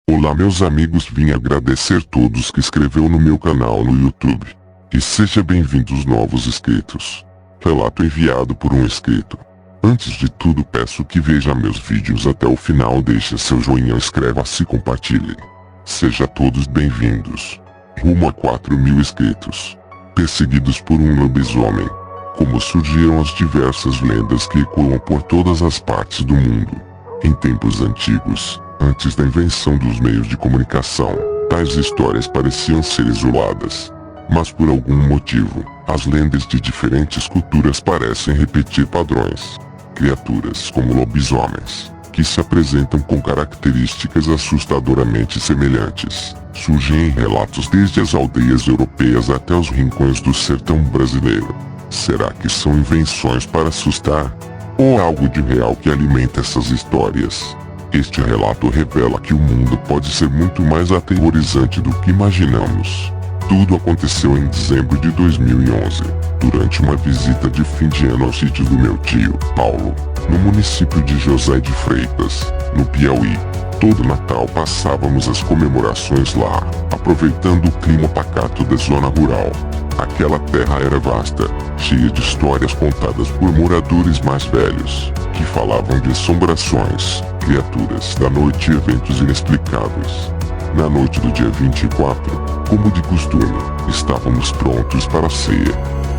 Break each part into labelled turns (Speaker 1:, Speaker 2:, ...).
Speaker 1: Olá meus amigos, vim agradecer todos que inscreveu no meu canal no YouTube. E seja bem-vindos novos inscritos. Relato enviado por um inscrito. Antes de tudo peço que veja meus vídeos até o final, deixe seu joinha, inscreva-se e compartilhe. Seja todos bem-vindos. Rumo a 4.000 inscritos. Perseguidos por um lobisomem. Como surgiram as diversas lendas que ecoam por todas as partes do mundo. Em tempos antigos, antes da invenção dos meios de comunicação, tais histórias pareciam ser isoladas. Mas por algum motivo, as lendas de diferentes culturas parecem repetir padrões. Criaturas como lobisomens, que se apresentam com características assustadoramente semelhantes, surgem em relatos desde as aldeias europeias até os rincões do sertão brasileiro. Será que são invenções para assustar? Ou algo de real que alimenta essas histórias? Este relato revela que o mundo pode ser muito mais aterrorizante do que imaginamos. Tudo aconteceu em dezembro de 2011, durante uma visita de fim de ano ao sítio do meu tio, Paulo, no município de José de Freitas, no Piauí. Todo Natal passávamos as comemorações lá, aproveitando o clima pacato da zona rural. Aquela terra era vasta, cheia de histórias contadas por moradores mais velhos, que falavam de assombrações, criaturas da noite e eventos inexplicáveis. Na noite do dia 24, como de costume, estávamos prontos para a ceia.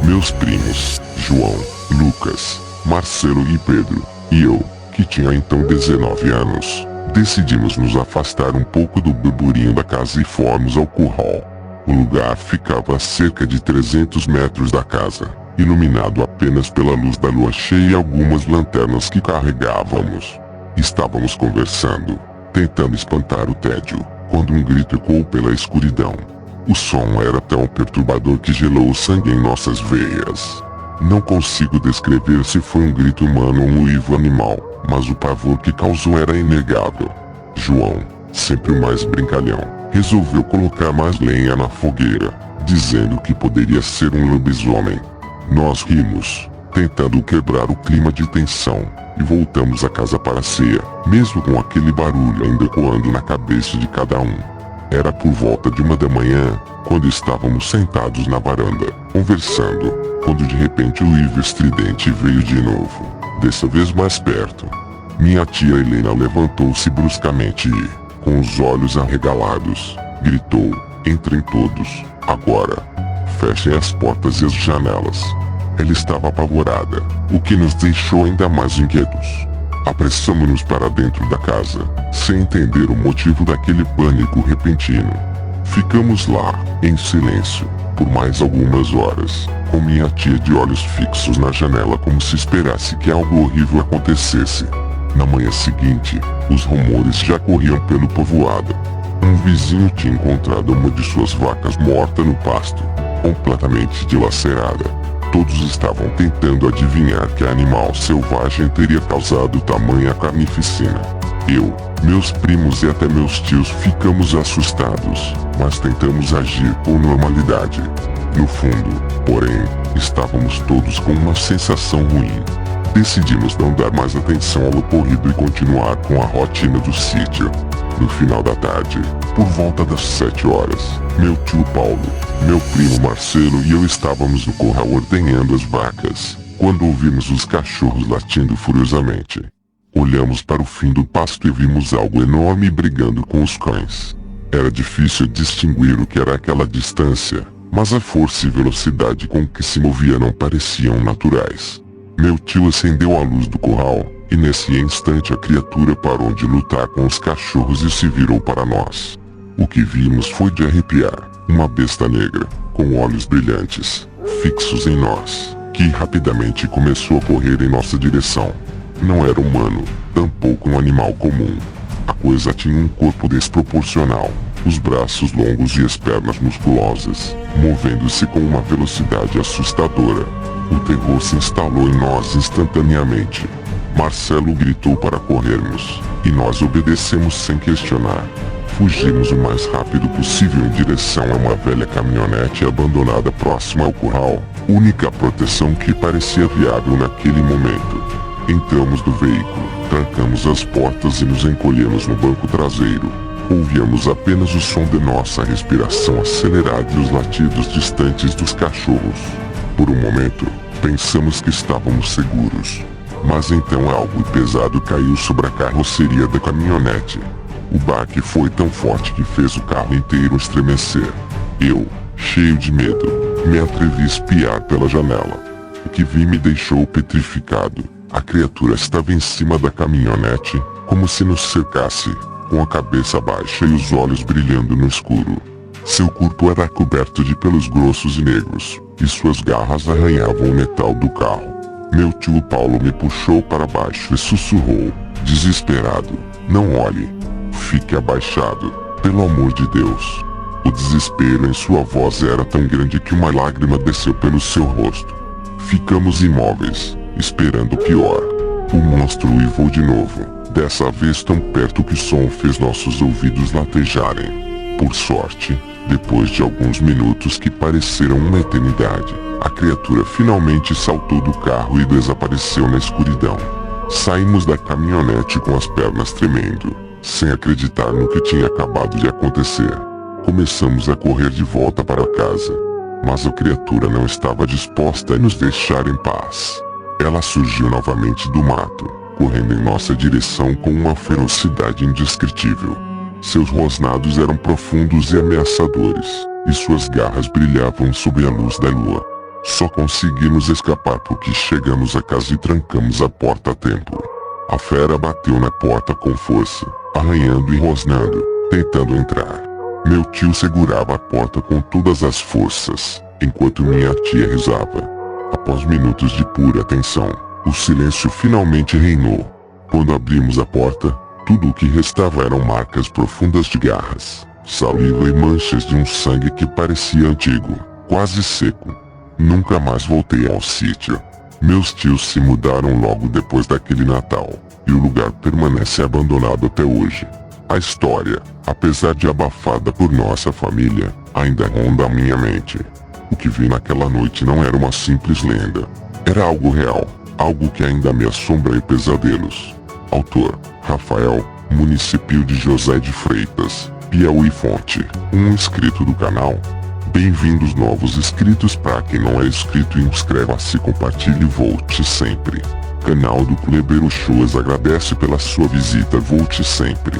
Speaker 1: Meus primos, João, Lucas, Marcelo e Pedro, e eu, que tinha então 19 anos, decidimos nos afastar um pouco do burburinho da casa e fomos ao curral. O lugar ficava a cerca de 300 metros da casa, iluminado apenas pela luz da lua cheia e algumas lanternas que carregávamos. Estávamos conversando, tentando espantar o tédio, quando um grito ecoou pela escuridão. O som era tão perturbador que gelou o sangue em nossas veias. Não consigo descrever se foi um grito humano ou um uivo animal, mas o pavor que causou era inegável. João, sempre o mais brincalhão, resolveu colocar mais lenha na fogueira, dizendo que poderia ser um lobisomem. Nós rimos, tentando quebrar o clima de tensão, e voltamos a casa para a ceia, mesmo com aquele barulho ainda ecoando na cabeça de cada um. Era por volta de 1 da manhã, quando estávamos sentados na varanda, conversando, quando de repente o uivo estridente veio de novo, dessa vez mais perto. Minha tia Helena levantou-se bruscamente e, com os olhos arregalados, gritou: "Entrem todos, agora! Fechem as portas e as janelas!" Ela estava apavorada, o que nos deixou ainda mais inquietos. Apressamo-nos para dentro da casa, sem entender o motivo daquele pânico repentino. Ficamos lá, em silêncio, por mais algumas horas, com minha tia de olhos fixos na janela como se esperasse que algo horrível acontecesse. Na manhã seguinte, os rumores já corriam pelo povoado. Um vizinho tinha encontrado uma de suas vacas morta no pasto, completamente dilacerada. Todos estavam tentando adivinhar que animal selvagem teria causado tamanha carnificina. Eu, meus primos e até meus tios ficamos assustados, mas tentamos agir com normalidade. No fundo, porém, estávamos todos com uma sensação ruim. Decidimos não dar mais atenção ao ocorrido e continuar com a rotina do sítio. No final da tarde, por volta das 7 horas, meu tio Paulo, meu primo Marcelo e eu estávamos no curral ordenhando as vacas, quando ouvimos os cachorros latindo furiosamente. Olhamos para o fim do pasto e vimos algo enorme brigando com os cães. Era difícil distinguir o que era aquela distância, mas a força e velocidade com que se movia não pareciam naturais. Meu tio acendeu a luz do curral, e nesse instante a criatura parou de lutar com os cachorros e se virou para nós. O que vimos foi de arrepiar, uma besta negra, com olhos brilhantes, fixos em nós, que rapidamente começou a correr em nossa direção. Não era humano, tampouco um animal comum. A coisa tinha um corpo desproporcional, os braços longos e as pernas musculosas, movendo-se com uma velocidade assustadora. O terror se instalou em nós instantaneamente. Marcelo gritou para corrermos, e nós obedecemos sem questionar. Fugimos o mais rápido possível em direção a uma velha caminhonete abandonada próxima ao curral, única proteção que parecia viável naquele momento. Entramos no veículo, trancamos as portas e nos encolhemos no banco traseiro. Ouvíamos apenas o som de nossa respiração acelerada e os latidos distantes dos cachorros. Por um momento, pensamos que estávamos seguros. Mas então algo pesado caiu sobre a carroceria da caminhonete. O baque foi tão forte que fez o carro inteiro estremecer. Eu, cheio de medo, me atrevi a espiar pela janela. O que vi me deixou petrificado. A criatura estava em cima da caminhonete, como se nos cercasse, com a cabeça baixa e os olhos brilhando no escuro. Seu corpo era coberto de pelos grossos e negros, e suas garras arranhavam o metal do carro. Meu tio Paulo me puxou para baixo e sussurrou, desesperado: "Não olhe. Fique abaixado, pelo amor de Deus." O desespero em sua voz era tão grande que uma lágrima desceu pelo seu rosto. Ficamos imóveis, esperando o pior. O monstro uivou de novo, dessa vez tão perto que o som fez nossos ouvidos latejarem. Por sorte, depois de alguns minutos que pareceram uma eternidade, a criatura finalmente saltou do carro e desapareceu na escuridão. Saímos da caminhonete com as pernas tremendo, sem acreditar no que tinha acabado de acontecer. Começamos a correr de volta para casa, mas a criatura não estava disposta a nos deixar em paz. Ela surgiu novamente do mato, correndo em nossa direção com uma ferocidade indescritível. Seus rosnados eram profundos e ameaçadores, e suas garras brilhavam sob a luz da lua. Só conseguimos escapar porque chegamos a casa e trancamos a porta a tempo. A fera bateu na porta com força, arranhando e rosnando, tentando entrar. Meu tio segurava a porta com todas as forças, enquanto minha tia rezava. Após minutos de pura tensão, o silêncio finalmente reinou. Quando abrimos a porta, tudo o que restava eram marcas profundas de garras, saliva e manchas de um sangue que parecia antigo, quase seco. Nunca mais voltei ao sítio. Meus tios se mudaram logo depois daquele Natal, e o lugar permanece abandonado até hoje. A história, apesar de abafada por nossa família, ainda ronda a minha mente. O que vi naquela noite não era uma simples lenda. Era algo real, algo que ainda me assombra em pesadelos. Autor: Rafael, município de José de Freitas, Piauí. Fonte: um inscrito do canal. Bem-vindos novos inscritos. Para quem não é inscrito, inscreva-se, compartilhe e volte sempre. Canal do Kleber Uchoas agradece pela sua visita. Volte sempre.